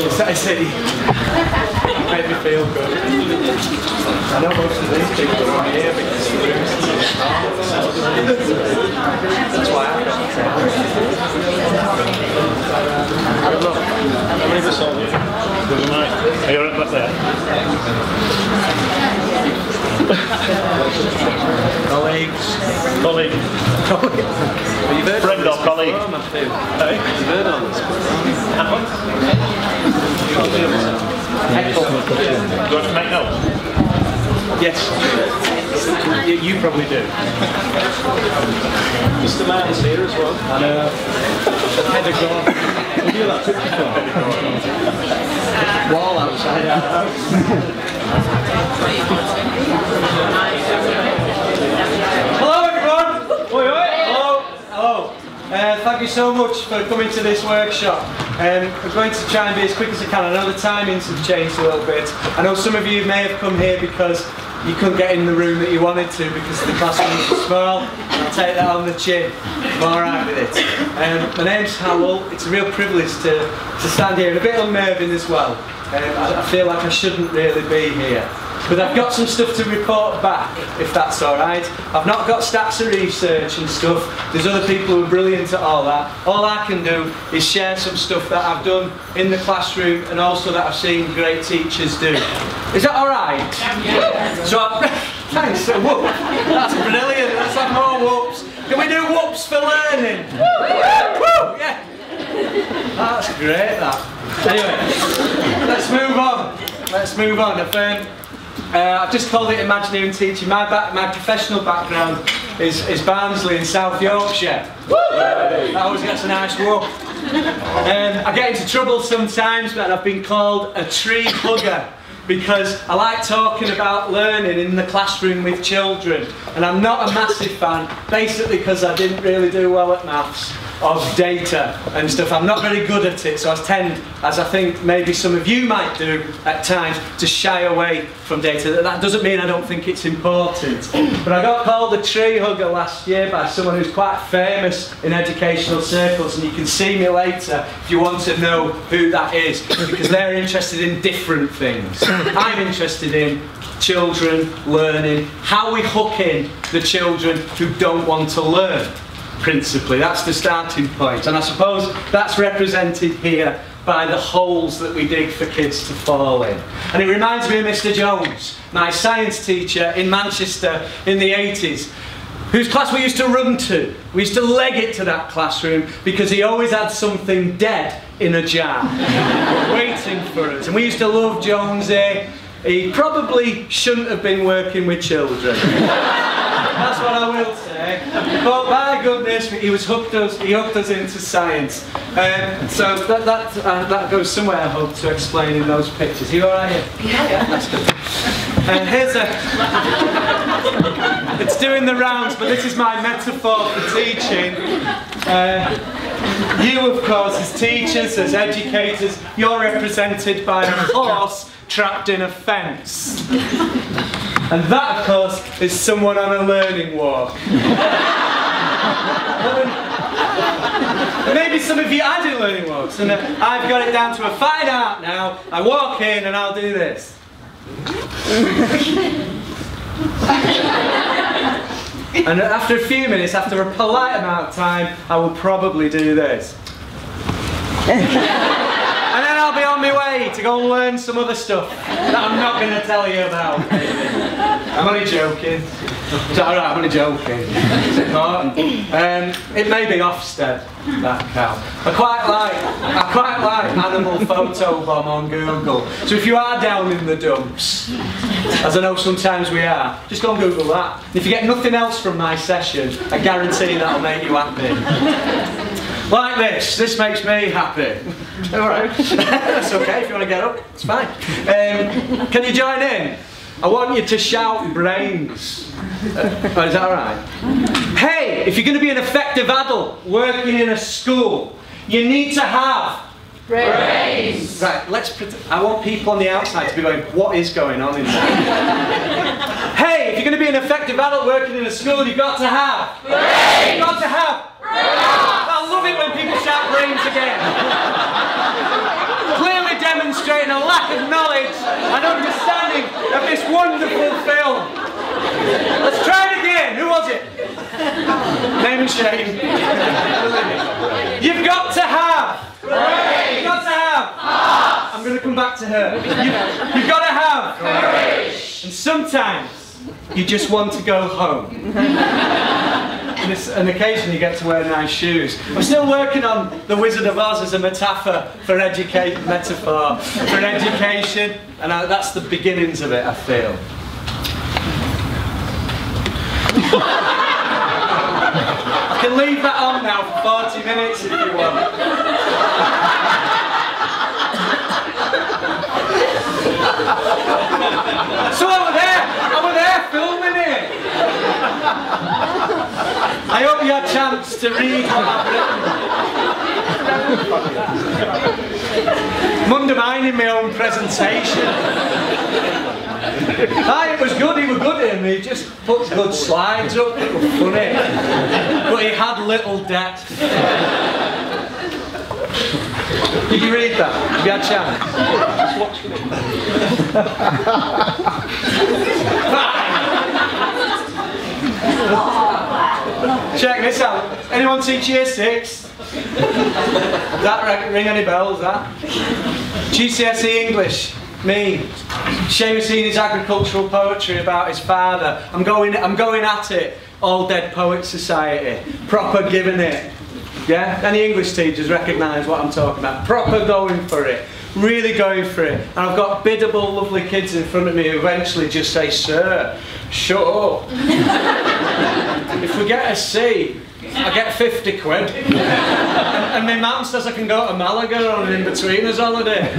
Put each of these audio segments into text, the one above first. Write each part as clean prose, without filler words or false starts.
I said he made me feel good. I know most of these people are here because the room's that's why I got good luck. How many of us are there? Are you right back there? Colleagues. Colleague. Have you heard Friend or colleague? Hey? Have you heard on this? Do you want to make notes? Yes. You probably do. Mr. Martin's here as well. And Pedagog. We do that wall outside our house. Hello everyone! Oi, oi. Hello. Hello. Thank you so much for coming to this workshop. I'm going to try and be as quick as I can. I know the timings have changed a little bit. I know some of you may have come here because you couldn't get in the room that you wanted to because the classroom was small. I'll take that on the chin. I'm alright with it. My name's Hywel. It's a real privilege to stand here, and a bit unnerving as well. I feel like I shouldn't really be here. But I've got some stuff to report back, if that's alright. I've not got stats of research and stuff. There's other people who are brilliant at all that. All I can do is share some stuff that I've done in the classroom and also that I've seen great teachers do. Is that alright? Yeah. So thanks, a whoop. That's brilliant. Let's have more whoops. Can we do whoops for learning? Woo! Yeah. That's great, that. Anyway, let's move on. Let's move on. I've just called it Imagineering Teaching. My professional background is Barnsley in South Yorkshire. That always gets a nice whoop. I get into trouble sometimes, but I've been called a tree hugger because I like talking about learning in the classroom with children, and I'm not a massive fan, basically because I didn't really do well at maths, of data and stuff. I'm not very good at it, so I tend, as I think maybe some of you might do at times, to shy away from data. That doesn't mean I don't think it's important. But I got called a tree hugger last year by someone who's quite famous in educational circles, and you can see me later if you want to know who that is, because they're interested in different things. I'm interested in children learning, how we hook in the children who don't want to learn. Principally, that's the starting point, and I suppose that's represented here by the holes that we dig for kids to fall in. And it reminds me of Mr. Jones, my science teacher in Manchester in the 80s, whose class we used to run to. We used to leg it to that classroom because he always had something dead in a jar waiting for us, and we used to love Jonesy. He probably shouldn't have been working with children. That's what I will say. But by goodness, he hooked us into science. So that goes somewhere, I hope, to explaining those pictures. Are you alright here? Yeah, that's good. Here's it's doing the rounds, but this is my metaphor for teaching. You, of course, as teachers, as educators, you're represented by a horse trapped in a fence. And that, of course, is someone on a learning walk. Maybe some of you are doing learning walks, and I've got it down to a fine art now. I walk in and I'll do this. And after a few minutes, after a polite amount of time, I will probably do this. And then I'll be on my way to go and learn some other stuff that I'm not going to tell you about. I'm only joking. Is that alright? I'm only joking. It's important. It may be Ofsted, that cow. I quite like animal photo bomb on Google. So if you are down in the dumps, as I know sometimes we are, just go and Google that. And if you get nothing else from my session, I guarantee that'll make you happy. Like this. This makes me happy. Alright. That's okay if you want to get up. It's fine. Can you join in? I want you to shout brains. Is that alright? Hey, if you're going to be an effective adult working in a school, you need to have brains. Right, I want people on the outside to be going, what is going on in there? Hey, if you're going to be an effective adult working in a school, you've got to have brains. You've got to have brains. I love it when people shout brains again. Clearly demonstrating a lack of knowledge and understanding of this wonderful film. Let's try it again. Who was it? Name and shame. You've got to have. Courage. You've got to have. Heart. I'm going to come back to her. You've got to have. Courage. And sometimes you just want to go home. And occasionally you get to wear nice shoes. I'm still working on The Wizard of Oz as a metaphor for education, and that's the beginnings of it, I feel. I can leave that on now for 40 minutes if you want. So I was there filming it. I hope you had a chance to read what I've written. I'm undermining my own presentation. It was good, he was good at him, he just put good slides up, it was funny. But he had little depth. Did you read that? Have you had a chance? Just watching it. Check this out. Anyone teach year 6? Does that ring any bells, that? GCSE English. Me. Seamus Heaney's agricultural poetry about his father. I'm going at it. All Dead Poets Society. Proper giving it. Yeah? Any English teachers recognise what I'm talking about? Proper going for it. Really going for it. And I've got biddable, lovely kids in front of me who eventually just say, "Sir, shut up." If we get a C, I get 50 quid. And my mum says I can go to Malaga on an in-betweeners holiday.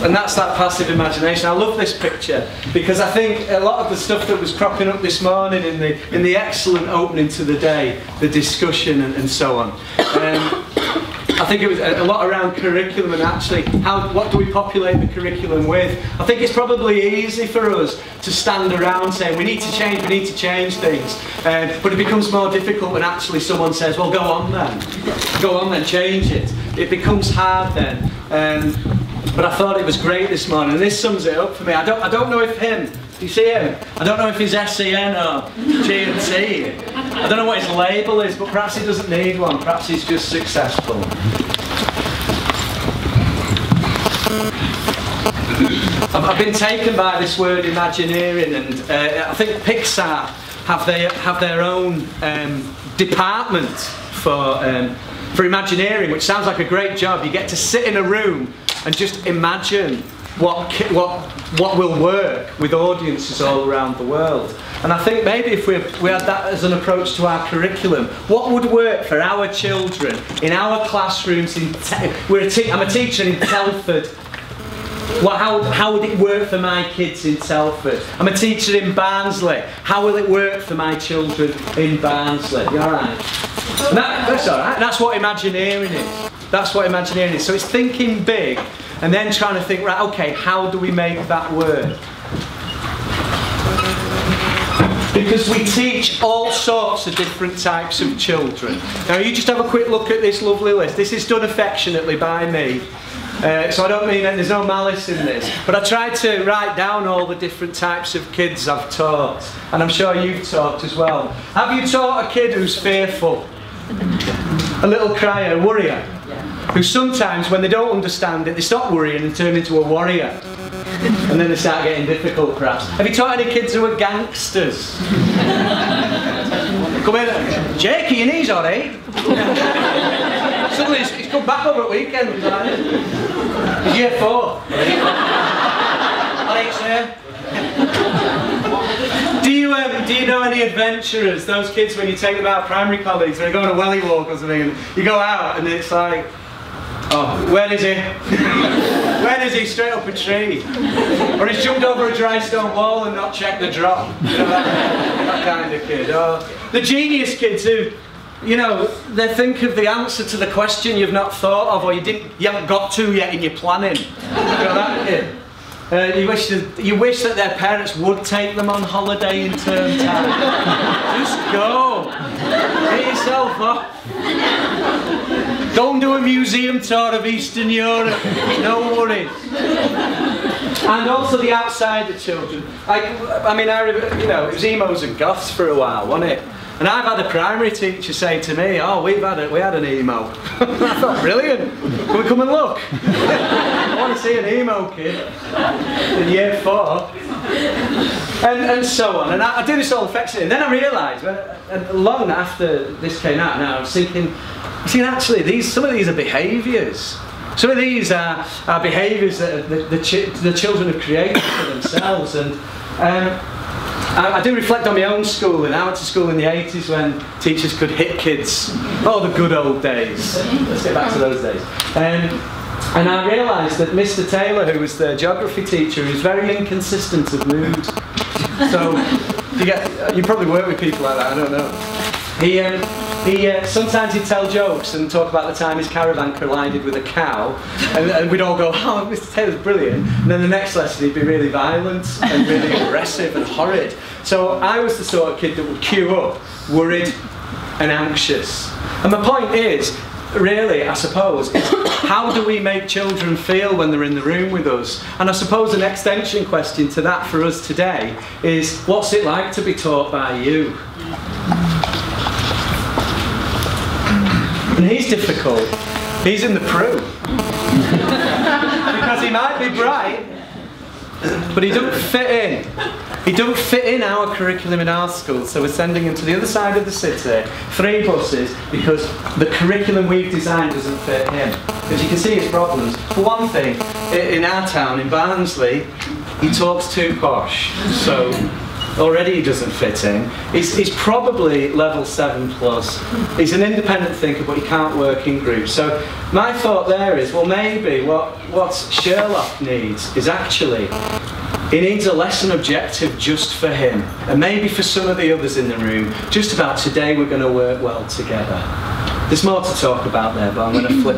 And that's that passive imagination. I love this picture because I think a lot of the stuff that was cropping up this morning in the excellent opening to the day, the discussion and so on. I think it was a lot around curriculum and actually what do we populate the curriculum with. I think it's probably easy for us to stand around saying we need to change things, but it becomes more difficult when actually someone says, well, go on then, change it. It becomes hard then. But I thought it was great this morning, and this sums it up for me. I don't know if do you see him? I don't know if he's SEN or G&T. I don't know what his label is, but perhaps he doesn't need one. Perhaps he's just successful. I've been taken by this word Imagineering, and I think Pixar have their own department for Imagineering, which sounds like a great job. You get to sit in a room and just imagine what will work with audiences all around the world. And I think maybe if we had that as an approach to our curriculum, what would work for our children in our classrooms? I'm a teacher in Telford. How would it work for my kids in Telford? I'm a teacher in Barnsley. How will it work for my children in Barnsley? You all right? That's all right. That's what Imagineering is. That's what Imagineering is. So it's thinking big and then trying to think, right, okay, how do we make that work? Because we teach all sorts of different types of children. Now you just have a quick look at this lovely list. This is done affectionately by me. So I don't mean that there's no malice in this, but I tried to write down all the different types of kids I've taught, and I'm sure you've taught as well. Have you taught a kid who's fearful? A little crier, a worrier? Who sometimes, when they don't understand it, they stop worrying and turn into a warrior. And then they start getting difficult, perhaps. Have you taught any kids who are gangsters? Come in, Jake, are your knees alright? Suddenly he's come back over at weekend. He's year 4. Alright, sir. Do you know any adventurers? Those kids when you take them out, primary colleagues, they're going on a welly walk or something, and you go out and it's like, oh, where is he? Where is he? Straight up a tree. Or he's jumped over a dry stone wall and not checked the drop. You know, that kind of kid. Or the genius kids who, you know, they think of the answer to the question you've not thought of, or you haven't got to yet in your planning. You know, that kid. You wish that their parents would take them on holiday in term time. Just go. Get yourself off. Go and do a museum tour of Eastern Europe. No worries. And also the outsider children. I mean, you know, it was emos and goths for a while, wasn't it? And I've had a primary teacher say to me, "Oh, we had an emo." I thought, brilliant. Can we come and look? I want to see an emo kid in year 4. And so on. And I do this all affectionately. And then I realised, long after this came out, now I was thinking, actually, some of these are behaviours. Some of these are behaviours that the children have created for themselves. And I do reflect on my own schooling. I went to school in the 80s when teachers could hit kids. Oh, the good old days. Let's get back to those days. And I realised that Mr. Taylor, who was the geography teacher, was very inconsistent of mood. So you probably work with people like that, I don't know. Sometimes he'd tell jokes and talk about the time his caravan collided with a cow, and we'd all go, "Oh, Mr. Taylor's brilliant." And then the next lesson he'd be really violent and really aggressive and horrid. So I was the sort of kid that would queue up, worried and anxious. And my point is, really, I suppose, how do we make children feel when they're in the room with us? And I suppose an extension question to that for us today is, what's it like to be taught by you? And he's difficult. He's in the Prue. Because he might be bright, but he doesn't fit in. He doesn't fit in our curriculum in our school, so we're sending him to the other side of the city, 3 buses, because the curriculum we've designed doesn't fit him. Because you can see his problems. For one thing, in our town, in Barnsley, he talks too posh, so already he doesn't fit in. He's probably level 7+. He's an independent thinker, but he can't work in groups. So my thought there is, well, maybe what Sherlock needs is actually, he needs a lesson objective just for him, and maybe for some of the others in the room, just about today we're going to work well together. There's more to talk about there, but I'm going to flip